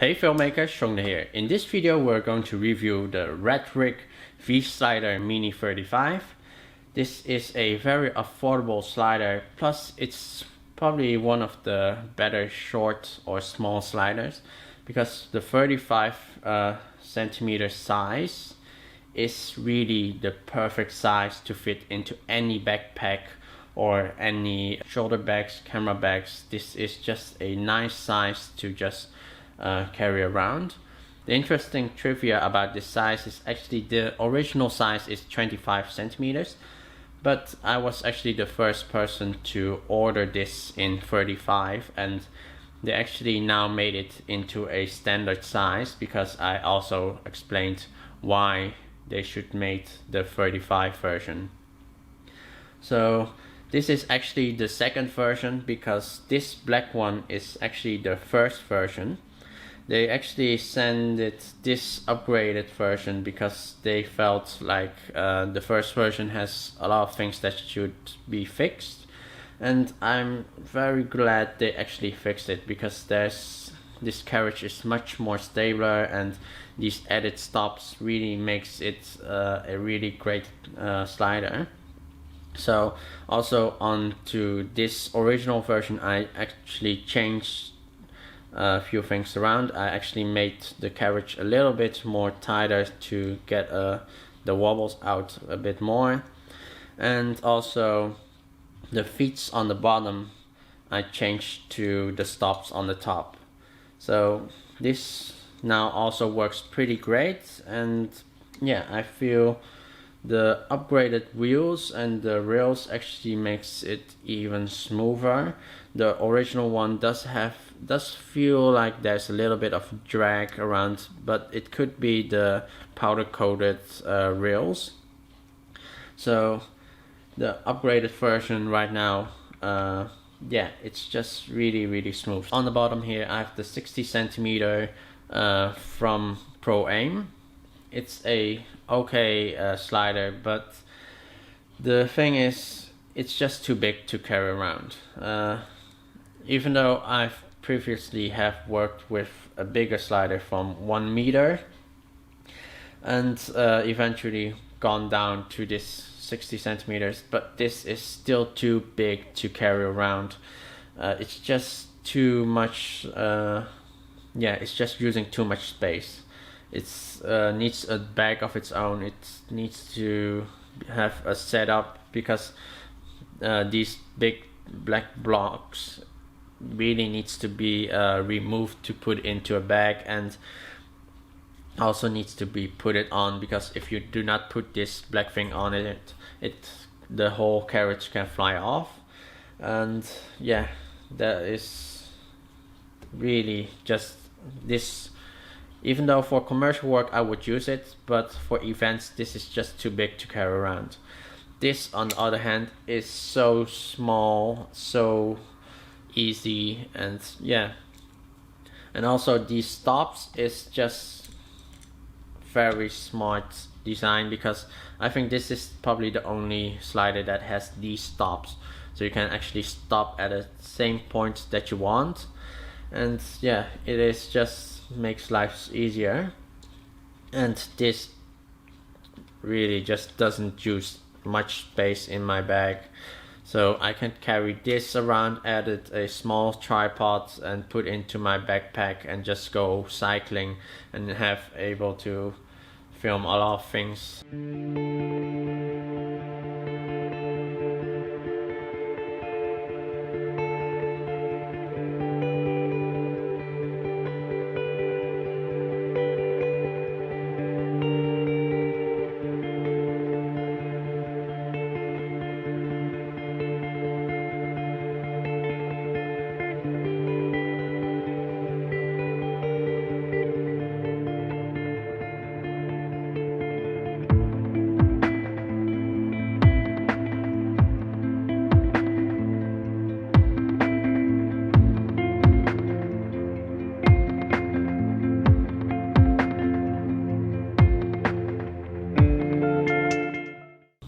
Hey filmmakers, Chungdha here. In this video we're going to review the Ratrig V-Slider Mini 35. This is a very affordable slider, plus it's probably one of the better short or small sliders because the 35 centimeter size is really the perfect size to fit into any backpack or any shoulder bags, camera bags. This is just a nice size to just carry around. The interesting trivia about this size is actually the original size is 25 centimeters, but I was actually the first person to order this in 35, and they actually now made it into a standard size because I also explained why they should make the 35 version. So this is actually the second version because this black one is actually the first version. They actually sent it this upgraded version because they felt like the first version has a lot of things that should be fixed, and I'm very glad they actually fixed it because this carriage is much more stabler, and these added stops really makes it a really great slider. So also on to this original version, I actually changed a few things around. I actually made the carriage a little bit more tighter to get the wobbles out a bit more, and also the feet on the bottom I changed to the stops on the top. So this now also works pretty great, and yeah, I feel the upgraded wheels and the rails actually makes it even smoother. The original one does feel like there's a little bit of drag around, but it could be the powder coated rails. So the upgraded version right now, yeah, it's just really smooth. On the bottom here I have the 60 centimeter from Pro Aim. It's a okay slider, but the thing is it's just too big to carry around. Even though I've previously have worked with a bigger slider from 1 meter and eventually gone down to this 60 centimeters, but this is still too big to carry around. It's just too much, yeah, it's just using too much space. It needs a bag of its own. It needs to have a setup because these big black blocks really needs to be removed to put into a bag, and also needs to be put it on, because if you do not put this black thing on it, the whole carriage can fly off. And yeah, that is really just this. Even though for commercial work I would use it, but for events this is just too big to carry around. This on the other hand is so small, so easy, and yeah. And also these stops is just very smart design, because I think this is probably the only slider that has these stops, so you can actually stop at the same point that you want. And yeah, it is just makes life easier, and this really just doesn't use much space in my bag, so I can carry this around, added a small tripod and put into my backpack and just go cycling and have able to film a lot of things.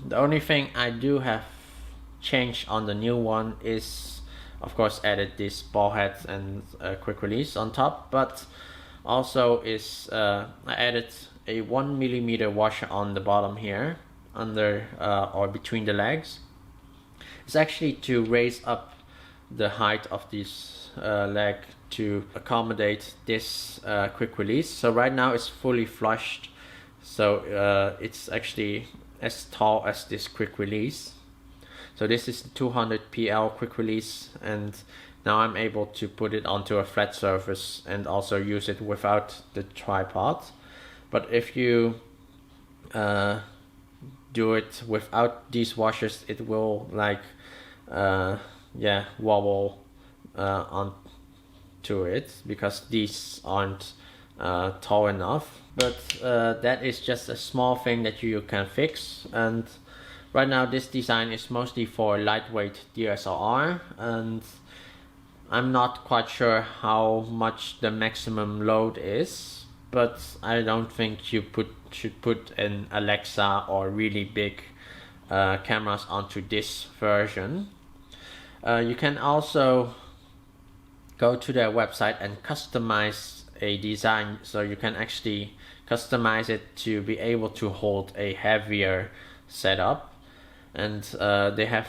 The only thing I do have changed on the new one is, of course, added this ball head and quick release on top, but also is I added a 1mm washer on the bottom here, under or between the legs. It's actually to raise up the height of this leg to accommodate this quick release. So right now it's fully flushed, so it's actually as tall as this quick release. So this is 200 PL quick release, and now I'm able to put it onto a flat surface and also use it without the tripod. But if you do it without these washers, it will like wobble onto it because these aren't tall enough. But that is just a small thing that you can fix. And right now this design is mostly for lightweight DSLR, and I'm not quite sure how much the maximum load is, but I don't think you should put an Alexa or really big cameras onto this version. You can also go to their website and customize a design, so you can actually customize it to be able to hold a heavier setup. And they have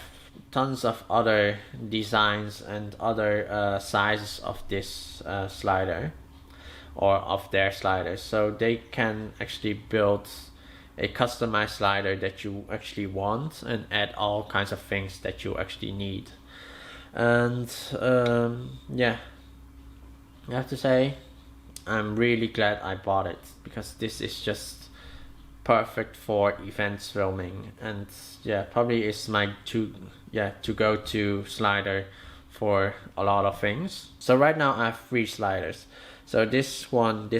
tons of other designs and other sizes of this slider, or of their sliders, so they can actually build a customized slider that you actually want and add all kinds of things that you actually need. And yeah, I have to say I'm really glad I bought it, because this is just perfect for events filming, and yeah, probably is my to go to slider for a lot of things. So right now I have 3 sliders. So this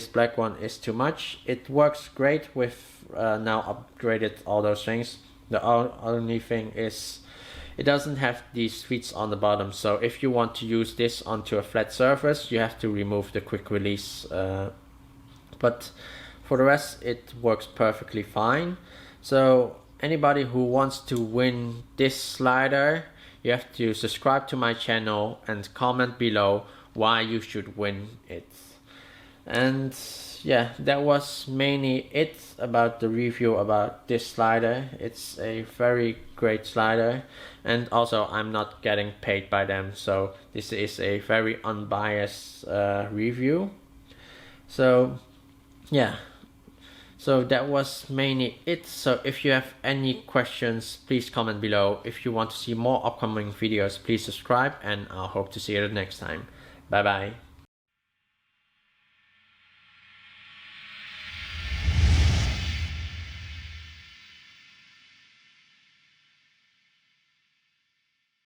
black one is too much. It works great with now upgraded all those things. The only thing is it doesn't have these feet on the bottom, so if you want to use this onto a flat surface, you have to remove the quick release, but for the rest it works perfectly fine. So anybody who wants to win this slider, you have to subscribe to my channel and comment below why you should win it. And yeah, that was mainly it about the review about this slider. It's a very great slider, and also I'm not getting paid by them, so this is a very unbiased review. So yeah, so that was mainly it. So if you have any questions, please comment below. If you want to see more upcoming videos, please subscribe, and I hope to see you the next time. Bye bye.